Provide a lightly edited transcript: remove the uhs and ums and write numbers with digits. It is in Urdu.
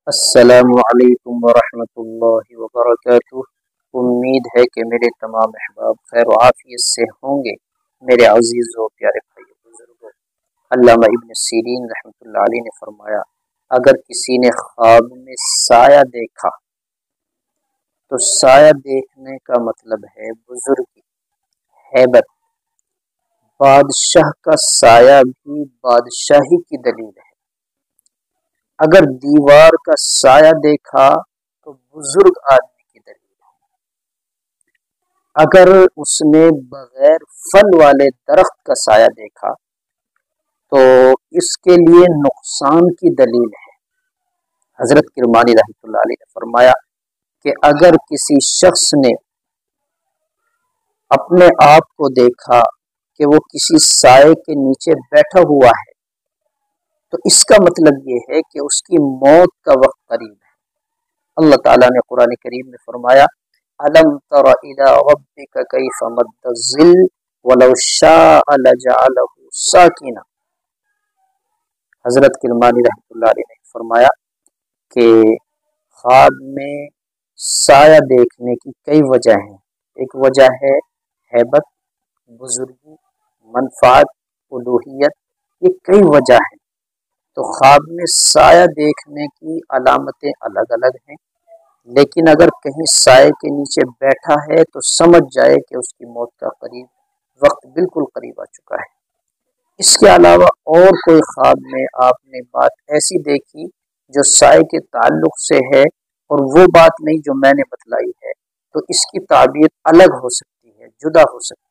السلام علیکم ورحمۃ اللہ وبرکاتہ۔ امید ہے کہ میرے تمام احباب خیر و عافیت سے ہوں گے۔ میرے عزیز و پیارے بھائی بزرگوں، علامہ ابن سیرین رحمۃ اللہ علیہ نے فرمایا، اگر کسی نے خواب میں سایہ دیکھا تو سایہ دیکھنے کا مطلب ہے بزرگی، ہیبت۔ بادشاہ کا سایہ بھی بادشاہی کی دلیل ہے۔ اگر دیوار کا سایہ دیکھا تو بزرگ آدمی کی دلیل ہے۔ اگر اس نے بغیر پھل والے درخت کا سایہ دیکھا تو اس کے لیے نقصان کی دلیل ہے۔ حضرت کرمانی رحمۃ اللہ علیہ نے فرمایا کہ اگر کسی شخص نے اپنے آپ کو دیکھا کہ وہ کسی سائے کے نیچے بیٹھا ہوا ہے تو اس کا مطلب یہ ہے کہ اس کی موت کا وقت قریب ہے۔ اللہ تعالیٰ نے قرآن کریم میں فرمایا، أَلَمْ تَرَ إِلَىٰ رَبِّكَ كَيْفَ مَدَّ الظِّلَّ وَلَوْ شَاءَ لَجَعَلَهُ سَاكِنًا۔ حضرت کرمانی رحمۃ اللہ علیہ نے فرمایا کہ خواب میں سایہ دیکھنے کی کئی وجہ ہیں۔ ایک وجہ ہے ہیبت، بزرگی، منفعت، الوہیت، یہ کئی وجہ ہیں۔ تو خواب میں سایہ دیکھنے کی علامتیں الگ الگ ہیں، لیکن اگر کہیں سائے کے نیچے بیٹھا ہے تو سمجھ جائے کہ اس کی موت کا وقت بالکل قریب آ چکا ہے۔ اس کے علاوہ اور کوئی خواب میں آپ نے بات ایسی دیکھی جو سائے کے تعلق سے ہے اور وہ بات نہیں جو میں نے بتلائی ہے، تو اس کی تعبیر الگ ہو سکتی ہے، جدا ہو سکتی ہے۔